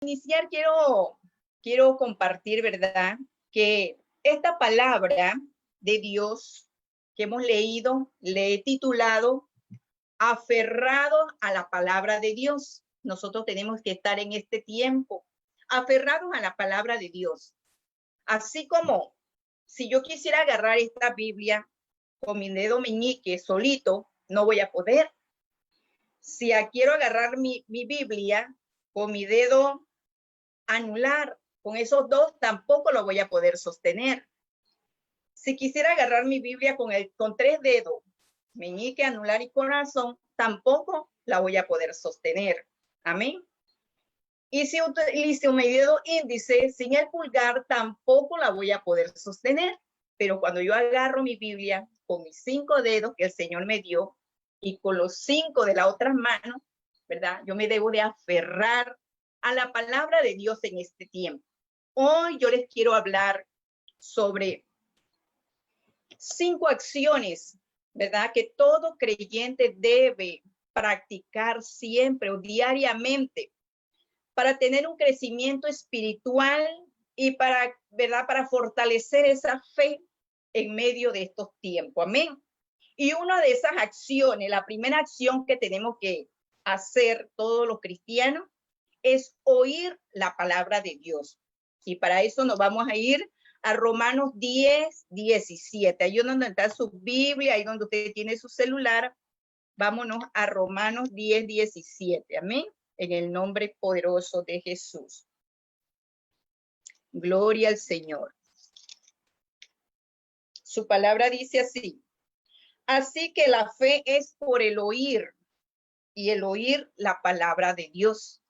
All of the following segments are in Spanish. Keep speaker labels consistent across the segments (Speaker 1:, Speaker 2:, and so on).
Speaker 1: Iniciar quiero compartir, ¿verdad? Que esta palabra de Dios que hemos leído, le he titulado Aferrado a la palabra de Dios. Nosotros tenemos que estar en este tiempo aferrados a la palabra de Dios. Así como si yo quisiera agarrar esta Biblia con mi dedo meñique solito, no voy a poder. Si quiero agarrar mi Biblia con mi dedo anular, con esos dos tampoco lo voy a poder sostener. Si quisiera agarrar mi Biblia con tres dedos, meñique, anular y corazón, tampoco la voy a poder sostener. Amén. Y si utilizo mi dedo índice sin el pulgar, tampoco la voy a poder sostener. Pero cuando yo agarro mi Biblia con mis 5 dedos que el Señor me dio y con los 5 de la otra mano, ¿verdad? Yo me debo de aferrar a la palabra de Dios en este tiempo. Hoy yo les quiero hablar sobre 5 acciones, ¿verdad? Que todo creyente debe practicar siempre o diariamente para tener un crecimiento espiritual y para, ¿verdad? Para fortalecer esa fe en medio de estos tiempos. Amén. Y una de esas acciones, la primera acción que tenemos que hacer todos los cristianos es oír la palabra de Dios. Y para eso nos vamos a ir a Romanos 10, 17. Ahí donde está su Biblia, ahí donde usted tiene su celular. Vámonos a Romanos 10, 17. Amén. En el nombre poderoso de Jesús. Gloria al Señor. Su palabra dice así. Así que la fe es por el oír y el oír la palabra de Dios.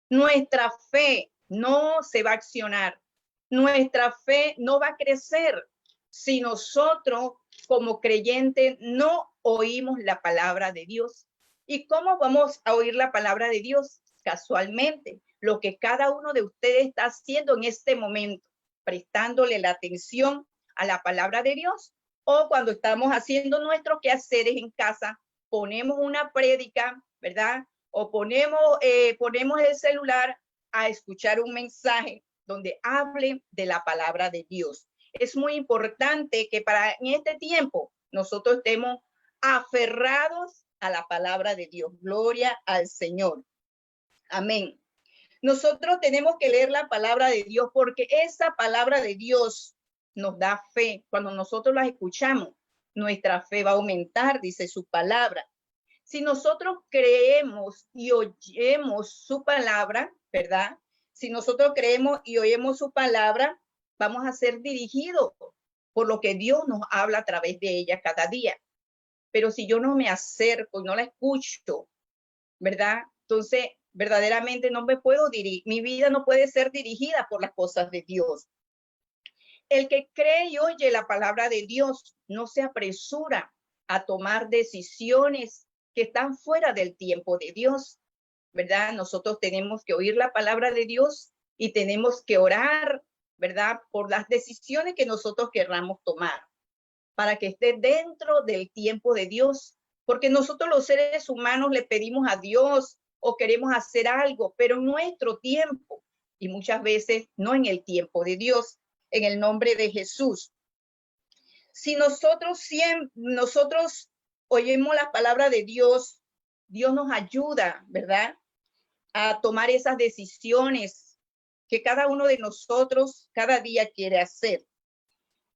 Speaker 1: Nuestra fe no se va a accionar. Nuestra fe no va a crecer si nosotros como creyentes no oímos la palabra de Dios. ¿Y cómo vamos a oír la palabra de Dios? Casualmente, lo que cada uno de ustedes está haciendo en este momento, prestándole la atención a la palabra de Dios, o cuando estamos haciendo nuestros quehaceres en casa, ponemos una prédica, ¿verdad? O ponemos el celular a escuchar un mensaje donde hable de la palabra de Dios. Es muy importante que en este tiempo nosotros estemos aferrados a la palabra de Dios. Gloria al Señor. Amén. Nosotros tenemos que leer la palabra de Dios porque esa palabra de Dios nos da fe. Cuando nosotros la escuchamos, nuestra fe va a aumentar, dice su palabra. Si nosotros creemos y oyemos su palabra, ¿verdad? Si nosotros creemos y oímos su palabra, vamos a ser dirigidos por lo que Dios nos habla a través de ella cada día. Pero si yo no me acerco y no la escucho, ¿verdad? Entonces, verdaderamente no me puedo dirigir, mi vida no puede ser dirigida por las cosas de Dios. El que cree y oye la palabra de Dios no se apresura a tomar decisiones que están fuera del tiempo de Dios, ¿verdad? Nosotros tenemos que oír la palabra de Dios y tenemos que orar, ¿verdad? Por las decisiones que nosotros querramos tomar, para que esté dentro del tiempo de Dios, porque nosotros los seres humanos le pedimos a Dios o queremos hacer algo, pero en nuestro tiempo y muchas veces no en el tiempo de Dios, en el nombre de Jesús. Si nosotros oímos la palabra de Dios, Dios nos ayuda, ¿verdad? A tomar esas decisiones que cada uno de nosotros cada día quiere hacer.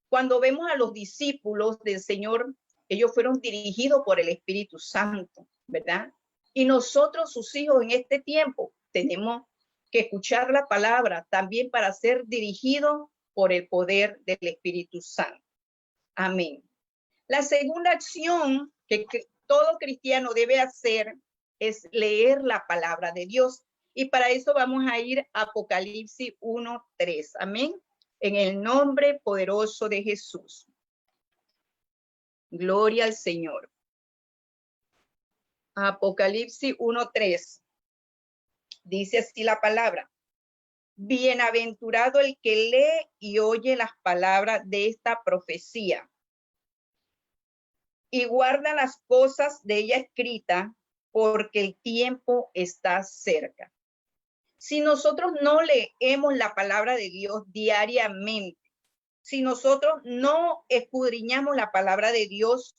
Speaker 1: Cuando vemos a los discípulos del Señor, ellos fueron dirigidos por el Espíritu Santo, ¿verdad? Y nosotros, sus hijos, en este tiempo, tenemos que escuchar la palabra también para ser dirigidos por el poder del Espíritu Santo. Amén. La segunda acción que todo cristiano debe hacer es leer la palabra de Dios. Y para eso vamos a ir a Apocalipsis 1:3. Amén. En el nombre poderoso de Jesús. Gloria al Señor. Apocalipsis 1:3. Dice así la palabra. Bienaventurado el que lee y oye las palabras de esta profecía y guarda las cosas de ella escrita, porque el tiempo está cerca. Si nosotros no leemos la palabra de Dios diariamente, si nosotros no escudriñamos la palabra de Dios,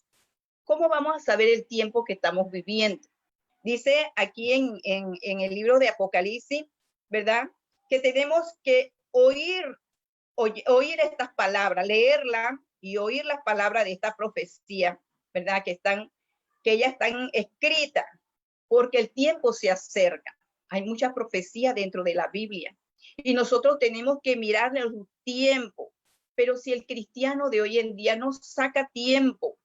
Speaker 1: ¿cómo vamos a saber el tiempo que estamos viviendo? Dice aquí en el libro de Apocalipsis, ¿verdad? Que tenemos que oír estas palabras, leerla y oír las palabras de esta profecía, ¿verdad? Que ellas están escritas, porque el tiempo se acerca. Hay muchas profecías dentro de la Biblia y nosotros tenemos que mirar el tiempo. Pero si el cristiano de hoy en día no saca tiempo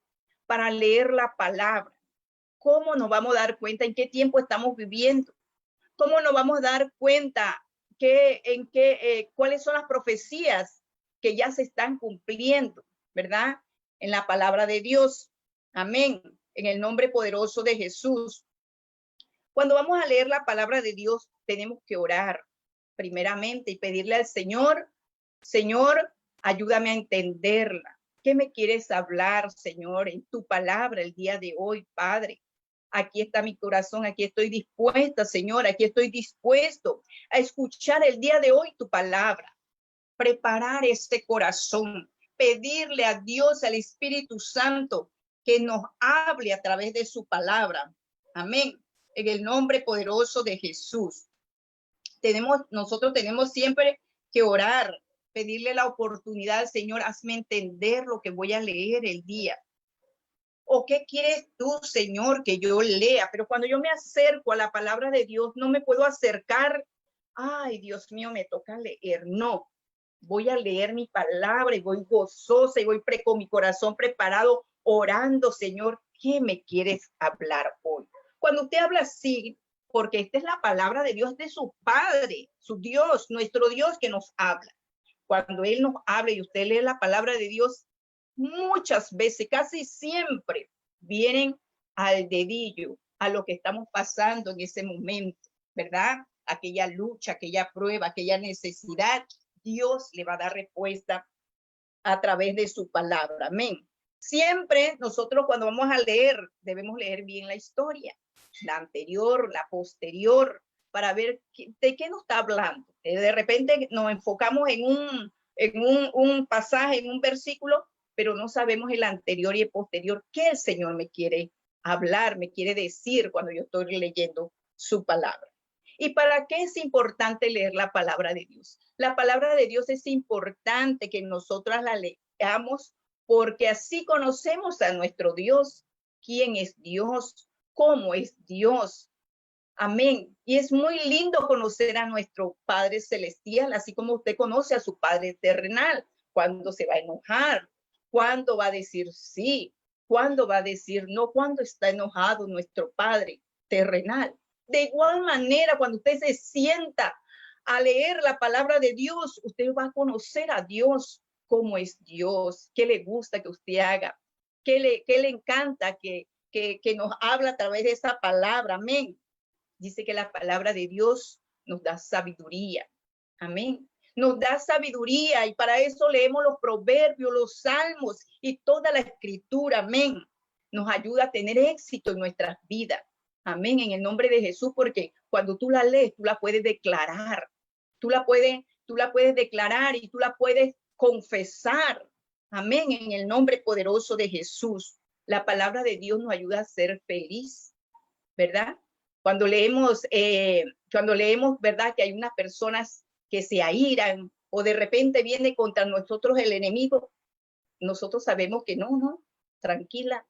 Speaker 1: para leer la palabra, ¿cómo nos vamos a dar cuenta en qué tiempo estamos viviendo? ¿Cómo nos vamos a dar cuenta cuáles son las profecías que ya se están cumpliendo, ¿verdad? En la palabra de Dios. Amén. En el nombre poderoso de Jesús. Cuando vamos a leer la palabra de Dios, tenemos que orar primeramente y pedirle al Señor, Señor, ayúdame a entenderla. ¿Qué me quieres hablar, Señor, en tu palabra el día de hoy, Padre? Aquí está mi corazón, aquí estoy dispuesta, Señor, aquí estoy dispuesto a escuchar el día de hoy tu palabra. Preparar este corazón, pedirle a Dios, al Espíritu Santo, que nos hable a través de su palabra. Amén. En el nombre poderoso de Jesús. Nosotros tenemos siempre que orar, pedirle la oportunidad, Señor, hazme entender lo que voy a leer el día. ¿O qué quieres tú, Señor, que yo lea? Pero cuando yo me acerco a la palabra de Dios, no me puedo acercar. Ay, Dios mío, me toca leer. No, voy a leer mi palabra y voy gozosa y voy con mi corazón preparado, orando, Señor, ¿qué me quieres hablar hoy? Cuando usted habla así, porque esta es la palabra de Dios de su Padre, su Dios, nuestro Dios que nos habla. Cuando Él nos habla y usted lee la palabra de Dios, muchas veces, casi siempre, vienen al dedillo, a lo que estamos pasando en ese momento, ¿verdad? Aquella lucha, aquella prueba, aquella necesidad, Dios le va a dar respuesta a través de su palabra. Amén. Siempre nosotros cuando vamos a leer, debemos leer bien la historia, la anterior, la posterior, para ver de qué nos está hablando. De repente nos enfocamos en un pasaje, en un versículo, pero no sabemos el anterior y el posterior, qué el Señor me quiere hablar, me quiere decir cuando yo estoy leyendo su palabra. ¿Y para qué es importante leer la palabra de Dios? La palabra de Dios es importante que nosotras la leamos porque así conocemos a nuestro Dios, quién es Dios, cómo es Dios. Amén. Y es muy lindo conocer a nuestro Padre Celestial, así como usted conoce a su Padre terrenal, cuándo se va a enojar, cuándo va a decir sí, cuándo va a decir no, cuándo está enojado nuestro Padre terrenal. De igual manera, cuando usted se sienta a leer la palabra de Dios, usted va a conocer a Dios, cómo es Dios, qué le gusta que usted haga, qué le encanta que nos habla a través de esa palabra. Amén. Dice que la palabra de Dios nos da sabiduría. Amén. Nos da sabiduría y para eso leemos los proverbios, los salmos y toda la escritura. Amén. Nos ayuda a tener éxito en nuestras vidas. Amén. En el nombre de Jesús, porque cuando tú la lees, tú la puedes declarar. Tú la puedes declarar y tú la puedes confesar. Amén. En el nombre poderoso de Jesús. La palabra de Dios nos ayuda a ser feliz, ¿verdad? Cuando leemos, ¿verdad? Que hay unas personas que se airan o de repente viene contra nosotros el enemigo, nosotros sabemos que no, tranquila.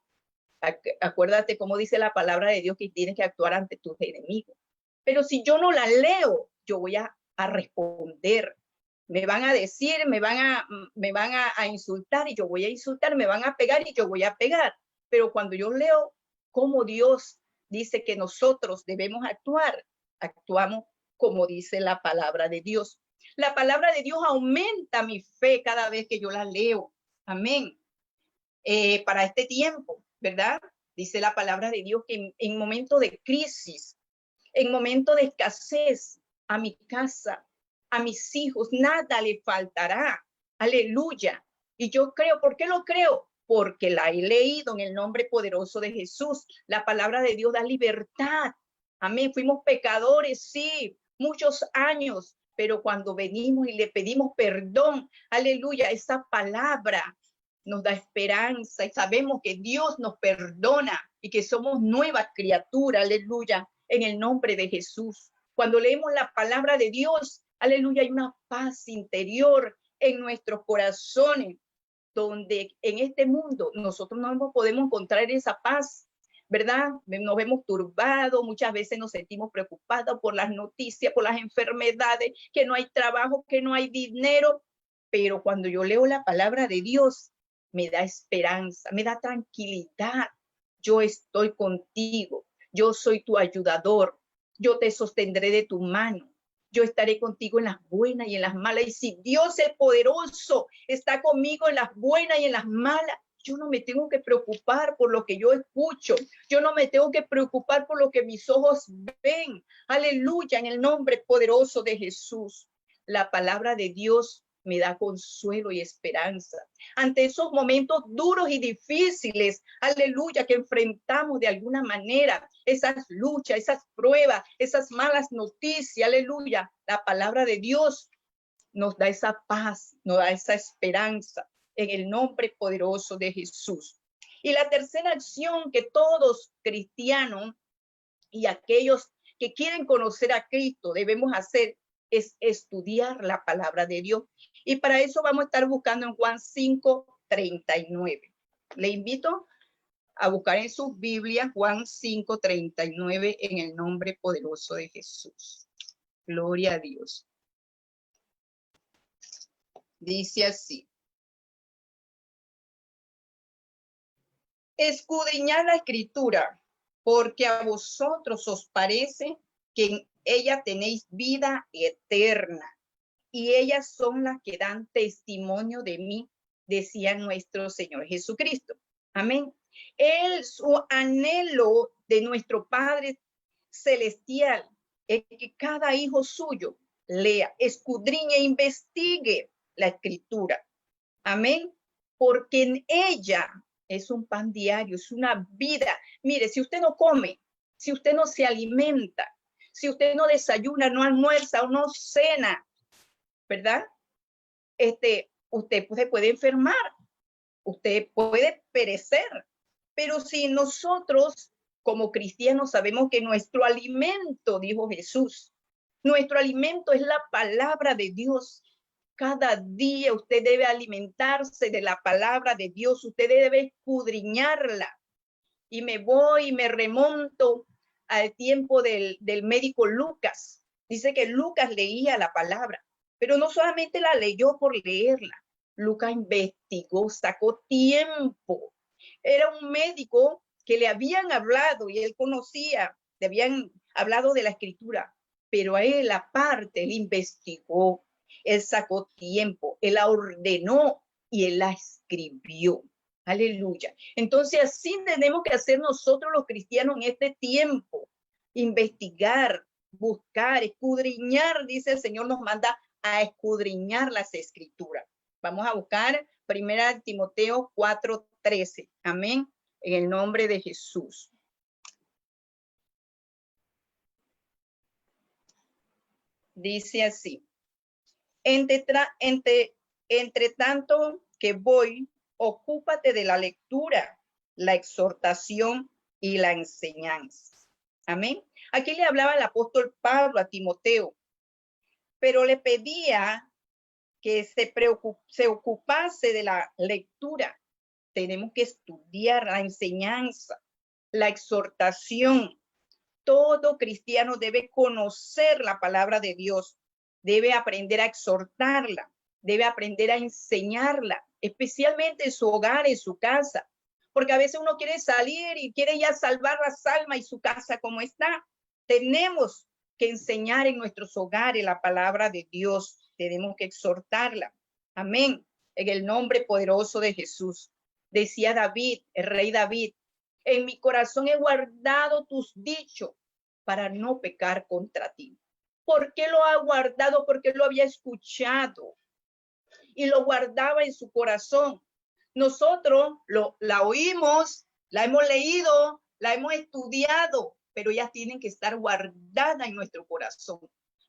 Speaker 1: Acuérdate cómo dice la palabra de Dios que tienes que actuar ante tus enemigos. Pero si yo no la leo, yo voy a responder. Me van a decir, me van a insultar y yo voy a insultar, me van a pegar y yo voy a pegar. Pero cuando yo leo cómo Dios dice que nosotros debemos actuar, actuamos como dice la palabra de Dios. La palabra de Dios aumenta mi fe cada vez que yo la leo. Amén. Para este tiempo, ¿verdad? Dice la palabra de Dios que en momentos de crisis, en momentos de escasez, a mi casa, a mis hijos, nada le faltará. Aleluya. Y yo creo, ¿por qué lo creo? Porque la he leído en el nombre poderoso de Jesús. La palabra de Dios da libertad. Amén. Fuimos pecadores, sí, muchos años, pero cuando venimos y le pedimos perdón, aleluya, esa palabra nos da esperanza y sabemos que Dios nos perdona y que somos nuevas criaturas, aleluya, en el nombre de Jesús. Cuando leemos la palabra de Dios, aleluya, hay una paz interior en nuestros corazones, donde en este mundo nosotros no podemos encontrar esa paz, ¿verdad? Nos vemos turbados, muchas veces nos sentimos preocupados por las noticias, por las enfermedades, que no hay trabajo, que no hay dinero, pero cuando yo leo la palabra de Dios, me da esperanza, me da tranquilidad. Yo estoy contigo, yo soy tu ayudador, yo te sostendré de tu mano. Yo estaré contigo en las buenas y en las malas. Y si Dios es poderoso, está conmigo en las buenas y en las malas, yo no me tengo que preocupar por lo que yo escucho. Yo no me tengo que preocupar por lo que mis ojos ven. Aleluya, en el nombre poderoso de Jesús. La palabra de Dios me da consuelo y esperanza ante esos momentos duros y difíciles, aleluya, que enfrentamos de alguna manera, esas luchas, esas pruebas, esas malas noticias, aleluya. La palabra de Dios nos da esa paz, nos da esa esperanza en el nombre poderoso de Jesús. Y la tercera acción que todos cristianos y aquellos que quieren conocer a Cristo debemos hacer es estudiar la palabra de Dios. Y para eso vamos a estar buscando en Juan 5:39. Le invito a buscar en sus Biblias Juan 5:39 en el nombre poderoso de Jesús. Gloria a Dios. Dice así: escudriñad la escritura, porque a vosotros os parece que en ella tenéis vida eterna, y ellas son las que dan testimonio de mí, decía nuestro Señor Jesucristo. Amén. Su anhelo de nuestro Padre Celestial es que cada hijo suyo lea, escudriñe e investigue la escritura. Amén. Porque en ella es un pan diario, es una vida. Mire, si usted no come, si usted no se alimenta, si usted no desayuna, no almuerza o no cena, ¿verdad? Usted se puede enfermar, usted puede perecer, pero si nosotros como cristianos sabemos que nuestro alimento, dijo Jesús, nuestro alimento es la palabra de Dios. Cada día usted debe alimentarse de la palabra de Dios, usted debe escudriñarla. Y me remonto al tiempo del médico Lucas. Dice que Lucas leía la palabra, pero no solamente la leyó por leerla. Lucas investigó, sacó tiempo. Era un médico que le habían hablado y él conocía, le habían hablado de la escritura, pero a él aparte, él investigó, él sacó tiempo, él la ordenó y él la escribió. Aleluya. Entonces así tenemos que hacer nosotros los cristianos en este tiempo. Investigar, buscar, escudriñar, dice el Señor, nos manda a escudriñar las escrituras. Vamos a buscar 1 Timoteo 4:13. Amén. En el nombre de Jesús. Dice así: entre tanto que voy, ocúpate de la lectura, la exhortación y la enseñanza. Amén. Aquí le hablaba el apóstol Pablo a Timoteo, pero le pedía que se ocupase de la lectura. Tenemos que estudiar la enseñanza, la exhortación. Todo cristiano debe conocer la palabra de Dios, debe aprender a exhortarla, debe aprender a enseñarla, especialmente en su hogar, en su casa, porque a veces uno quiere salir y quiere ya salvar las almas y su casa como está. Tenemos que enseñar en nuestros hogares la palabra de Dios, tenemos que exhortarla. Amén. En el nombre poderoso de Jesús. Decía David, el rey David: en mi corazón he guardado tus dichos para no pecar contra ti. ¿Por qué lo ha guardado? Porque lo había escuchado y lo guardaba en su corazón. Nosotros la oímos, la hemos leído, la hemos estudiado, pero ellas tienen que estar guardadas en nuestro corazón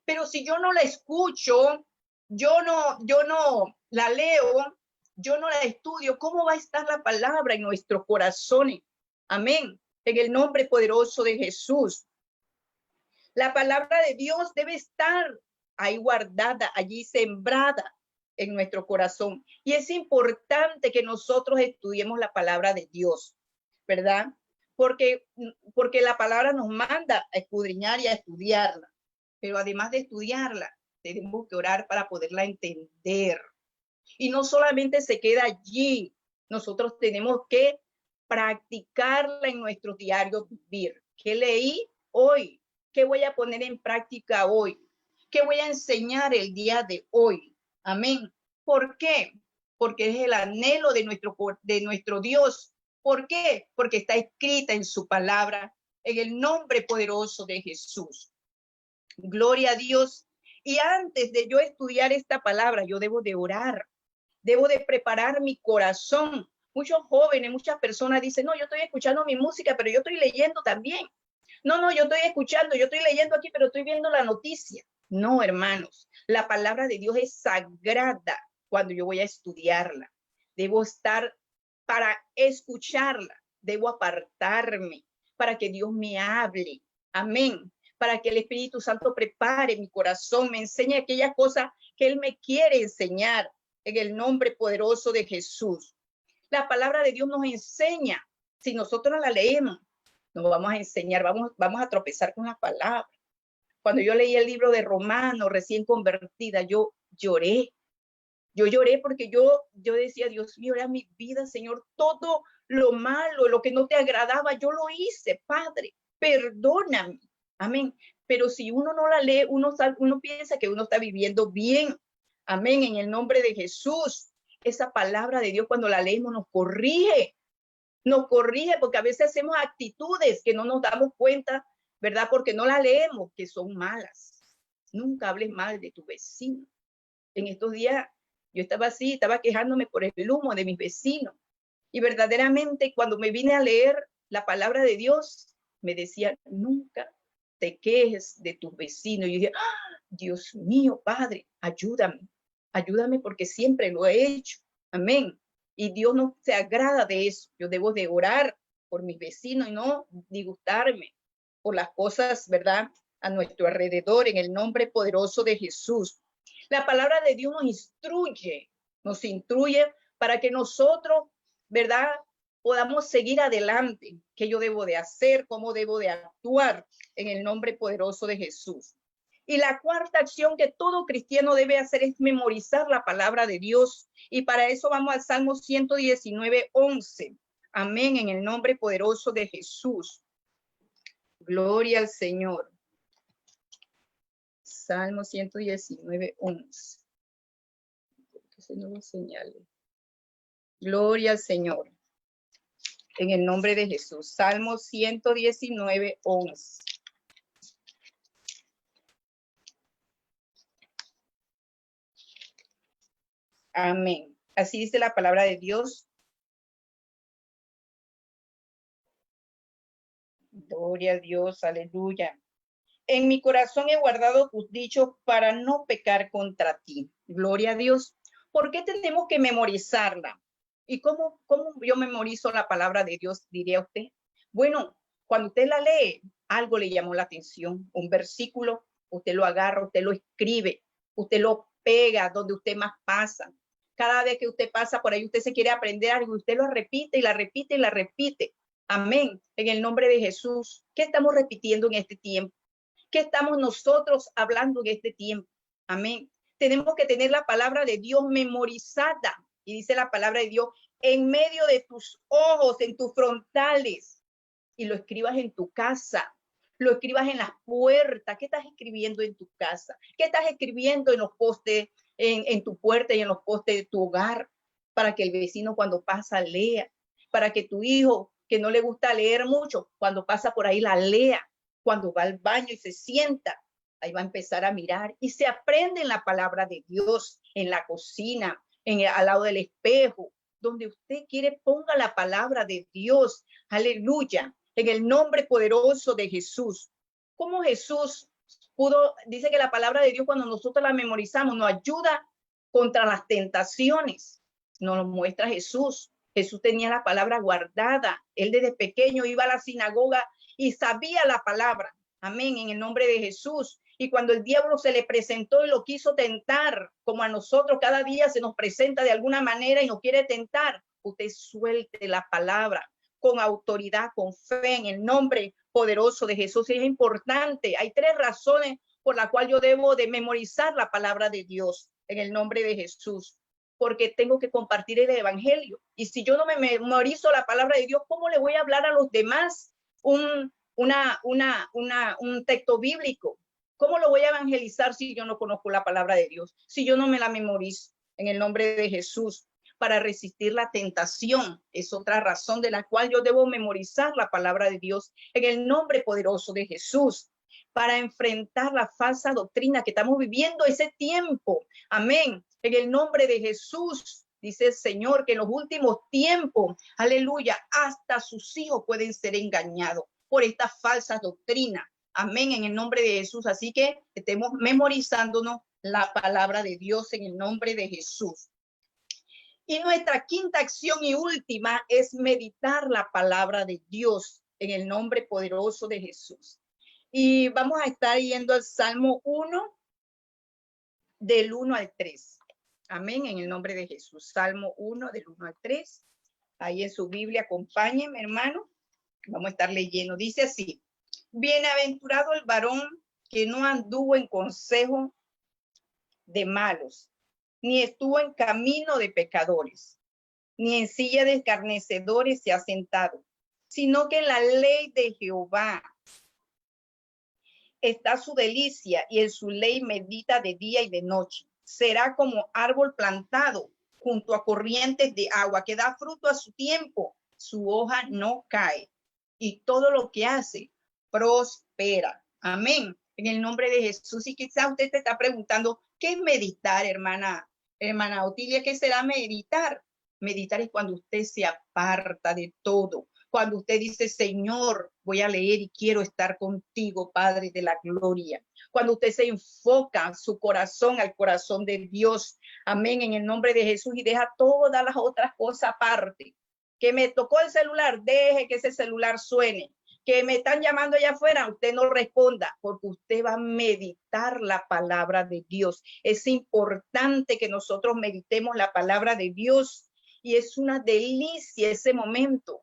Speaker 1: Pero si yo no la escucho, yo no la leo, yo no la estudio, ¿cómo va a estar la palabra en nuestros corazones? Amén. En el nombre poderoso de Jesús. La palabra de Dios debe estar ahí guardada, allí sembrada en nuestro corazón. Y es importante que nosotros estudiemos la palabra de Dios, ¿verdad? Porque la palabra nos manda a escudriñar y a estudiarla. Pero además de estudiarla, tenemos que orar para poderla entender. Y no solamente se queda allí, nosotros tenemos que practicarla en nuestro diario vivir. ¿Qué leí hoy? ¿Qué voy a poner en práctica hoy? ¿Qué voy a enseñar el día de hoy? Amén. ¿Por qué? Porque es el anhelo de nuestro Dios. ¿Por qué? Porque está escrita en su palabra, en el nombre poderoso de Jesús. Gloria a Dios. Y antes de yo estudiar esta palabra, yo debo de orar. Debo de preparar mi corazón. Muchos jóvenes, muchas personas dicen, no, yo estoy escuchando mi música, pero yo estoy leyendo también. No, yo estoy escuchando, yo estoy leyendo aquí, pero estoy viendo la noticia. No, hermanos, la palabra de Dios es sagrada cuando yo voy a estudiarla. Debo estar para escucharla. Debo apartarme para que Dios me hable. Amén. Para que el Espíritu Santo prepare mi corazón, me enseñe aquellas cosas que Él me quiere enseñar en el nombre poderoso de Jesús. La palabra de Dios nos enseña. Si nosotros la leemos, nos vamos a enseñar, vamos a tropezar con la palabra. Cuando yo leí el libro de Romanos, recién convertida, yo lloré. Yo lloré porque yo decía, Dios mío, era mi vida, Señor, todo lo malo, lo que no te agradaba, yo lo hice, Padre, perdóname. Amén. Pero si uno no la lee, uno piensa que uno está viviendo bien. Amén. En el nombre de Jesús. Esa palabra de Dios cuando la leemos nos corrige porque a veces hacemos actitudes que no nos damos cuenta, ¿verdad? Porque no la leemos, que son malas. Nunca hables mal de tu vecino. En estos días yo estaba así, estaba quejándome por el humo de mis vecinos. Y verdaderamente cuando me vine a leer la palabra de Dios, me decía, nunca te quejes de tus vecinos. Y yo dije, ¡ah! Dios mío, Padre, ayúdame porque siempre lo he hecho. Amén. Y Dios no se agrada de eso. Yo debo de orar por mis vecinos y no disgustarme por las cosas, ¿verdad? A nuestro alrededor, en el nombre poderoso de Jesús. La palabra de Dios nos instruye para que nosotros, ¿verdad? Podamos seguir adelante. ¿Qué yo debo de hacer? ¿Cómo debo de actuar? En el nombre poderoso de Jesús. Y la cuarta acción que todo cristiano debe hacer es memorizar la palabra de Dios. Y para eso vamos al Salmo 119:11. Amén, en el nombre poderoso de Jesús. Gloria al Señor. Salmo 119:11. Que se nos lo señale. Gloria al Señor. En el nombre de Jesús. Salmo 119:11. Amén. Así dice la palabra de Dios. Gloria a Dios, aleluya. En mi corazón he guardado tus dichos para no pecar contra ti. Gloria a Dios. ¿Por qué tenemos que memorizarla? ¿Y cómo yo memorizo la palabra de Dios, diría usted? Bueno, cuando usted la lee, algo le llamó la atención, un versículo, usted lo agarra, usted lo escribe, usted lo pega donde usted más pasa. Cada vez que usted pasa por ahí, usted se quiere aprender algo, usted lo repite y la repite y la repite. Amén. En el nombre de Jesús. ¿Qué estamos repitiendo en este tiempo? ¿Qué estamos nosotros hablando en este tiempo? Amén. Tenemos que tener la palabra de Dios memorizada. Y dice la palabra de Dios en medio de tus ojos, en tus frontales. Y lo escribas en tu casa. Lo escribas en las puertas. ¿Qué estás escribiendo en tu casa? ¿Qué estás escribiendo en los postes, en tu puerta y en los postes de tu hogar? Para que el vecino cuando pasa lea. Para que tu hijo, que no le gusta leer mucho, cuando pasa por ahí la lea. Cuando va al baño y se sienta, ahí va a empezar a mirar y se aprende en la palabra de Dios, en la cocina, al lado del espejo, donde usted quiere, ponga la palabra de Dios. Aleluya. En el nombre poderoso de Jesús. ¿Cómo Jesús Dice que la palabra de Dios, cuando nosotros la memorizamos, nos ayuda contra las tentaciones. Nos lo muestra Jesús. Jesús tenía la palabra guardada. Él desde pequeño iba a la sinagoga y sabía la palabra. Amén, en el nombre de Jesús. Y cuando el diablo se le presentó y lo quiso tentar, como a nosotros cada día se nos presenta de alguna manera y nos quiere tentar, usted suelte la palabra con autoridad, con fe, en el nombre poderoso de Jesús. Y es importante. Hay 3 razones por las cuales yo debo de memorizar la palabra de Dios en el nombre de Jesús. Porque tengo que compartir el evangelio. Y si yo no me memorizo la palabra de Dios, ¿cómo le voy a hablar a los demás un texto bíblico? ¿Cómo lo voy a evangelizar si yo no conozco la palabra de Dios? Si yo no me la memorizo en el nombre de Jesús. Para resistir la tentación es otra razón de la cual yo debo memorizar la palabra de Dios en el nombre poderoso de Jesús. Para enfrentar la falsa doctrina que estamos viviendo ese tiempo. Amén. En el nombre de Jesús, dice el Señor, que en los últimos tiempos, aleluya, hasta sus hijos pueden ser engañados por esta falsa doctrina. Amén, en el nombre de Jesús. Así que estemos memorizándonos la palabra de Dios en el nombre de Jesús. Y nuestra quinta acción y última es meditar la palabra de Dios en el nombre poderoso de Jesús. Y vamos a estar yendo al Salmo 1, del 1 al 3. Amén, en el nombre de Jesús. Salmo 1, del 1 al 3. Ahí en su Biblia, acompáñenme, hermano. Vamos a estar leyendo. Dice así: bienaventurado el varón que no anduvo en consejo de malos, ni estuvo en camino de pecadores, ni en silla de escarnecedores se ha sentado, sino que en la ley de Jehová está su delicia, y en su ley medita de día y de noche. Será como árbol plantado junto a corrientes de agua, que da fruto a su tiempo, su hoja no cae, y todo lo que hace prospera. Amén. En el nombre de Jesús. Y quizás usted te está preguntando, ¿qué es meditar, hermana Otilia? ¿Qué será meditar? Meditar es cuando usted se aparta de todo. Cuando usted dice, Señor, voy a leer y quiero estar contigo, Padre de la gloria. Cuando usted se enfoca su corazón al corazón de Dios. Amén, en el nombre de Jesús, y deja todas las otras cosas aparte. Que me tocó el celular, deje que ese celular suene. Que me están llamando allá afuera, usted no responda, porque usted va a meditar la palabra de Dios. Es importante que nosotros meditemos la palabra de Dios, y es una delicia ese momento.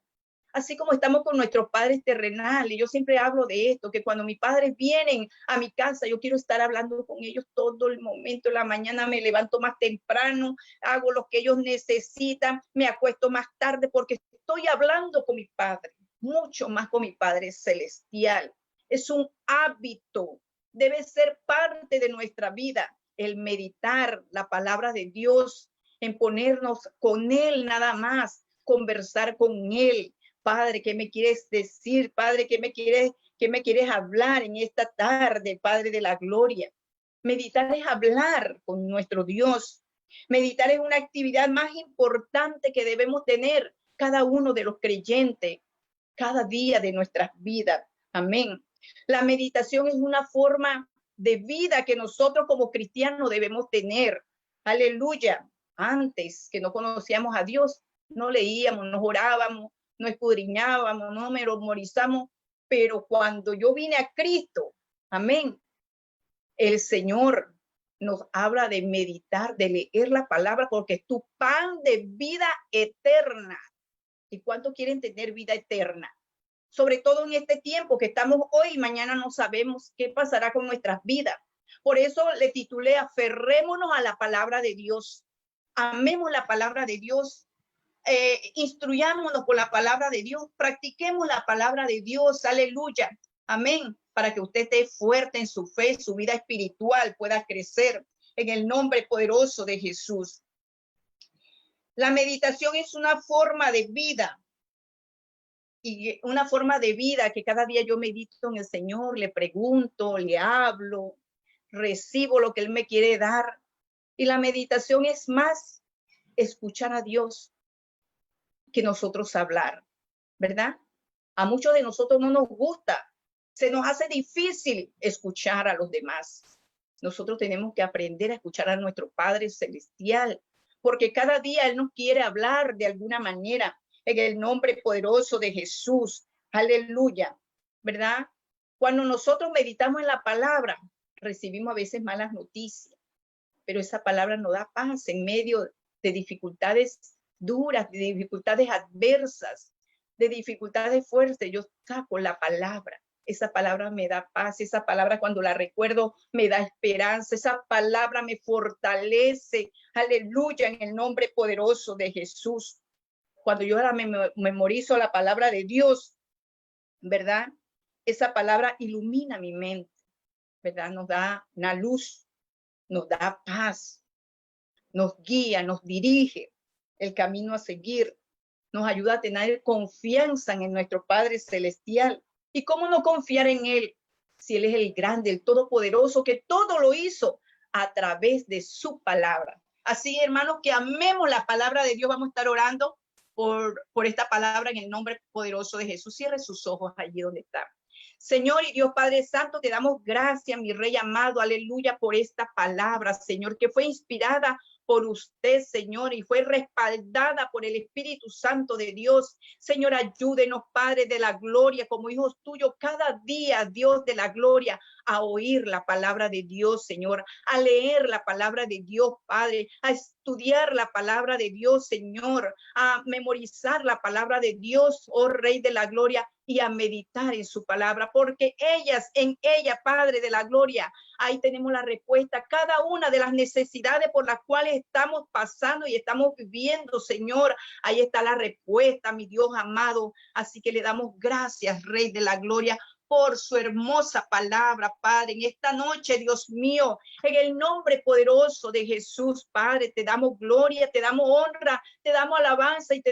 Speaker 1: Así como estamos con nuestros padres terrenales. Yo siempre hablo de esto, que cuando mis padres vienen a mi casa, yo quiero estar hablando con ellos todo el momento. En la mañana me levanto más temprano, hago lo que ellos necesitan, me acuesto más tarde, porque estoy hablando con mi padre, mucho más con mi Padre celestial. Es un hábito, debe ser parte de nuestra vida, el meditar la palabra de Dios, en ponernos con Él nada más, conversar con Él. Padre, ¿qué me quieres decir? Padre, ¿qué me quieres hablar en esta tarde, Padre de la gloria? Meditar es hablar con nuestro Dios. Meditar es una actividad más importante que debemos tener cada uno de los creyentes, cada día de nuestras vidas. Amén. La meditación es una forma de vida que nosotros como cristianos debemos tener. Aleluya. Antes que no conocíamos a Dios, no leíamos, no orábamos, no escudriñábamos, no memorizamos, pero cuando yo vine a Cristo, amén, el Señor nos habla de meditar, de leer la palabra, porque es tu pan de vida eterna. ¿Y cuánto quieren tener vida eterna? Sobre todo en este tiempo que estamos hoy y mañana no sabemos qué pasará con nuestras vidas. Por eso le titulé Aferrémonos a la palabra de Dios. Amemos la palabra de Dios. Instruyámonos con la palabra de Dios. Practiquemos la palabra de Dios. Aleluya. Amén. Para que usted esté fuerte en su fe, su vida espiritual pueda crecer en el nombre poderoso de Jesús. La meditación es una forma de vida. Y una forma de vida que cada día yo medito en el Señor, le pregunto, le hablo, recibo lo que Él me quiere dar. Y la meditación es más escuchar a Dios que nosotros hablar, ¿verdad? A muchos de nosotros no nos gusta Se nos hace difícil escuchar a los demás. Nosotros tenemos que aprender a escuchar a nuestro Padre Celestial, porque cada día Él nos quiere hablar de alguna manera en el nombre poderoso de Jesús. Aleluya, ¿verdad? Cuando nosotros meditamos en la palabra, recibimos a veces malas noticias, pero esa palabra nos da paz en medio de dificultades duras, de dificultades adversas, de dificultades fuertes. Yo saco la palabra. Esa palabra me da paz, esa palabra cuando la recuerdo me da esperanza, esa palabra me fortalece. Aleluya, en el nombre poderoso de Jesús. Cuando yo ahora me memorizo la palabra de Dios, ¿verdad? Esa palabra ilumina mi mente, ¿verdad? Nos da una luz, nos da paz, nos guía, nos dirige el camino a seguir, nos ayuda a tener confianza en nuestro Padre Celestial. ¿Y cómo no confiar en Él si Él es el grande, el todopoderoso, que todo lo hizo a través de su palabra? Así, hermanos, que amemos la palabra de Dios. Vamos a estar orando por esta palabra en el nombre poderoso de Jesús. Cierre sus ojos allí donde está. Señor y Dios Padre Santo, te damos gracias, mi Rey amado, aleluya, por esta palabra, Señor, que fue inspirada por usted, Señor, y fue respaldada por el Espíritu Santo de Dios. Señor, ayúdenos, Padre de la gloria, como hijos tuyos, cada día, Dios de la gloria, a oír la palabra de Dios, Señor, a leer la palabra de Dios, Padre, a estudiar la palabra de Dios, Señor, a memorizar la palabra de Dios, oh Rey de la gloria, y a meditar en su palabra, porque en ella, Padre de la gloria, ahí tenemos la respuesta, cada una de las necesidades por las cuales estamos pasando y estamos viviendo, Señor, ahí está la respuesta, mi Dios amado. Así que le damos gracias, Rey de la gloria, por su hermosa palabra, Padre, en esta noche, Dios mío, en el nombre poderoso de Jesús, Padre, te damos gloria, te damos honra, te damos alabanza y te